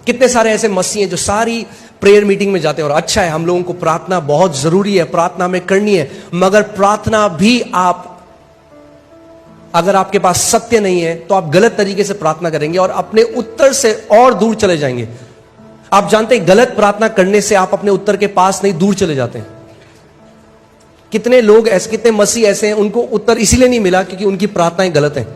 कितने सारे ऐसे मसीह हैं जो सारी प्रेयर मीटिंग में जाते हैं, और अच्छा है, हम लोगों को प्रार्थना बहुत जरूरी है, प्रार्थना में करनी है, मगर प्रार्थना भी आप, अगर आपके पास सत्य नहीं है तो आप गलत तरीके से प्रार्थना करेंगे और अपने उत्तर से और दूर चले जाएंगे। आप जानते हैं गलत प्रार्थना करने से आप अपने उत्तर के पास नहीं, दूर चले जाते हैं। कितने लोग ऐसे, कितने मसीह ऐसे हैं, उनको उत्तर इसीलिए नहीं मिला क्योंकि उनकी प्रार्थनाएं गलत हैं।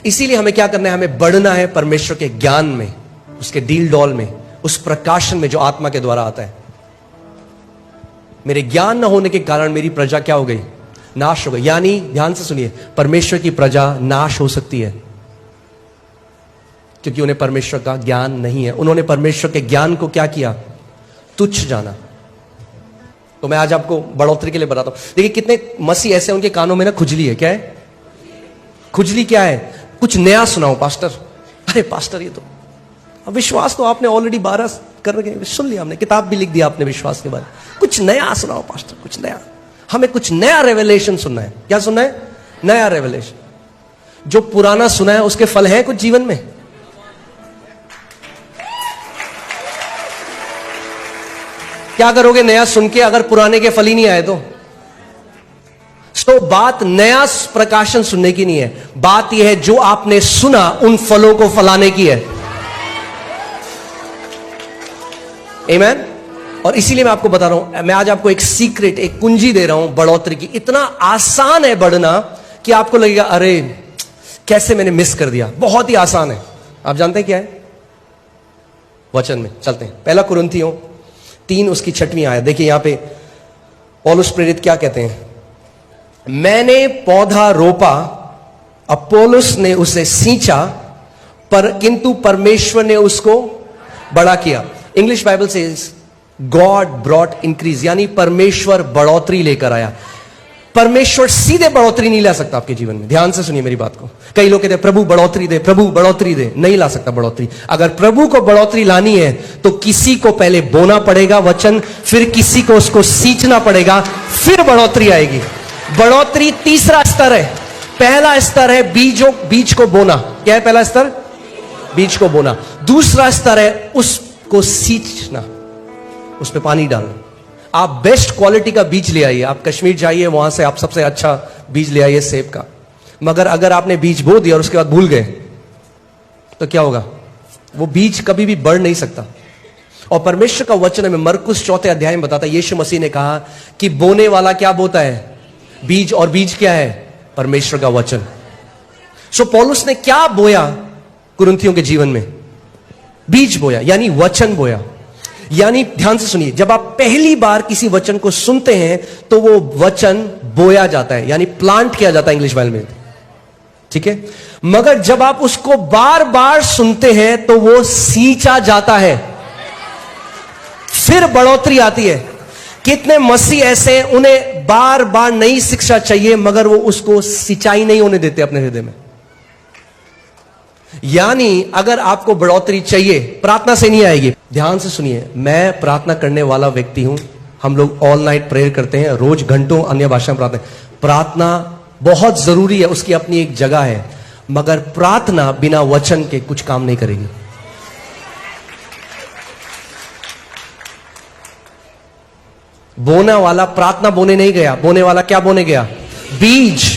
इसीलिए हमें क्या करना है, हमें बढ़ना है परमेश्वर के ज्ञान में, उसके डील डॉल में, उस प्रकाशन में जो आत्मा के द्वारा आता है। मेरे ज्ञान न होने के कारण मेरी प्रजा क्या हो गई, नाश हो गई। यानी ध्यान से सुनिए, परमेश्वर की प्रजा नाश हो सकती है क्योंकि उन्हें परमेश्वर का ज्ञान नहीं है। उन्होंने परमेश्वर के ज्ञान को क्या किया, तुच्छ जाना। तो मैं आज आपको बढ़ोतरी के लिए बताता हूं। देखिए कितने मसीह ऐसे, उनके कानों में ना खुजली है। क्या है खुजली? क्या है? कुछ नया सुनाओ पास्टर। अरे पास्टर ये तो, अब विश्वास तो आपने ऑलरेडी 12 कर रखे, सुन लिया हमने, किताब भी लिख दिया आपने विश्वास के बारे में, कुछ नया सुनाओ पास्टर, कुछ नया। हमें कुछ नया रेवलेशन सुनना है। क्या सुनना है? नया रेवलेशन। जो पुराना सुना है उसके फल है कुछ जीवन में? क्या करोगे नया सुन के अगर पुराने के फल ही नहीं आए तो? बात नया प्रकाशन सुनने की नहीं है, बात यह है जो आपने सुना उन फलों को फलाने की है। आमीन। और इसीलिए मैं आपको बता रहा हूं, मैं आज आपको एक सीक्रेट, एक कुंजी दे रहा हूं बढ़ोतरी की। इतना आसान है बढ़ना कि आपको लगेगा अरे कैसे मैंने मिस कर दिया। बहुत ही आसान है। आप जानते हैं क्या है? वचन में चलते हैं। पहला कुरिन्थियों 3 उसकी 6वीं आयत देखिए। यहां पे पौलुस प्रेरित क्या कहते हैं, मैंने पौधा रोपा, अपोलोस ने उसे सींचा, पर किंतु परमेश्वर ने उसको बड़ा किया। इंग्लिश बाइबल से गॉड ब्रॉट इंक्रीज, यानी परमेश्वर बढ़ोतरी लेकर आया। परमेश्वर सीधे बढ़ोतरी नहीं ला सकता आपके जीवन में। ध्यान से सुनिए मेरी बात को। कई लोग कहते हैं प्रभु बढ़ोतरी दे, प्रभु बढ़ोतरी दे। नहीं ला सकता बढ़ोतरी। अगर प्रभु को बढ़ोतरी लानी है तो किसी को पहले बोना पड़ेगा वचन, फिर किसी को उसको सींचना पड़ेगा, फिर बढ़ोतरी आएगी। बढ़ोतरी तीसरा स्तर है। पहला स्तर है बीज को बोना। क्या है पहला स्तर? बीज को बोना। दूसरा स्तर है उसको सींचना, उस पर पानी डालना। आप बेस्ट क्वालिटी का बीज ले आइए, आप कश्मीर जाइए, वहां से आप सबसे अच्छा बीज ले आइए सेब का। मगर अगर आपने बीज बो दिया और उसके बाद भूल गए तो क्या होगा? वो बीज कभी भी बढ़ नहीं सकता। और परमेश्वर का वचन में मरकुस 4 अध्याय में बताता है, यीशु मसीह ने कहा कि बोने वाला क्या बोता है? बीज। और बीज क्या है? परमेश्वर का वचन। सो पौलुस ने क्या बोया कुरिन्थियों के जीवन में? बीज बोया, यानी वचन बोया। यानी ध्यान से सुनिए, जब आप पहली बार किसी वचन को सुनते हैं तो वो वचन बोया जाता है, यानी प्लांट किया जाता है इंग्लिश बाइबल में, ठीक है। मगर जब आप उसको बार बार सुनते हैं तो वो सींचा जाता है, फिर बढ़ोतरी आती है। कितने मसीह ऐसे, उन्हें बार बार नई शिक्षा चाहिए मगर वो उसको सिंचाई नहीं होने देते अपने हृदय में। यानी अगर आपको बढ़ोतरी चाहिए, प्रार्थना से नहीं आएगी। ध्यान से सुनिए, मैं प्रार्थना करने वाला व्यक्ति हूं। हम लोग ऑल नाइट प्रेयर करते हैं, रोज घंटों अन्य भाषा में प्रार्थना बहुत जरूरी है, उसकी अपनी एक जगह है। मगर प्रार्थना बिना वचन के कुछ काम नहीं करेगी। बोना वाला प्रार्थना बोने नहीं गया, बोने वाला क्या बोने गया? बीज।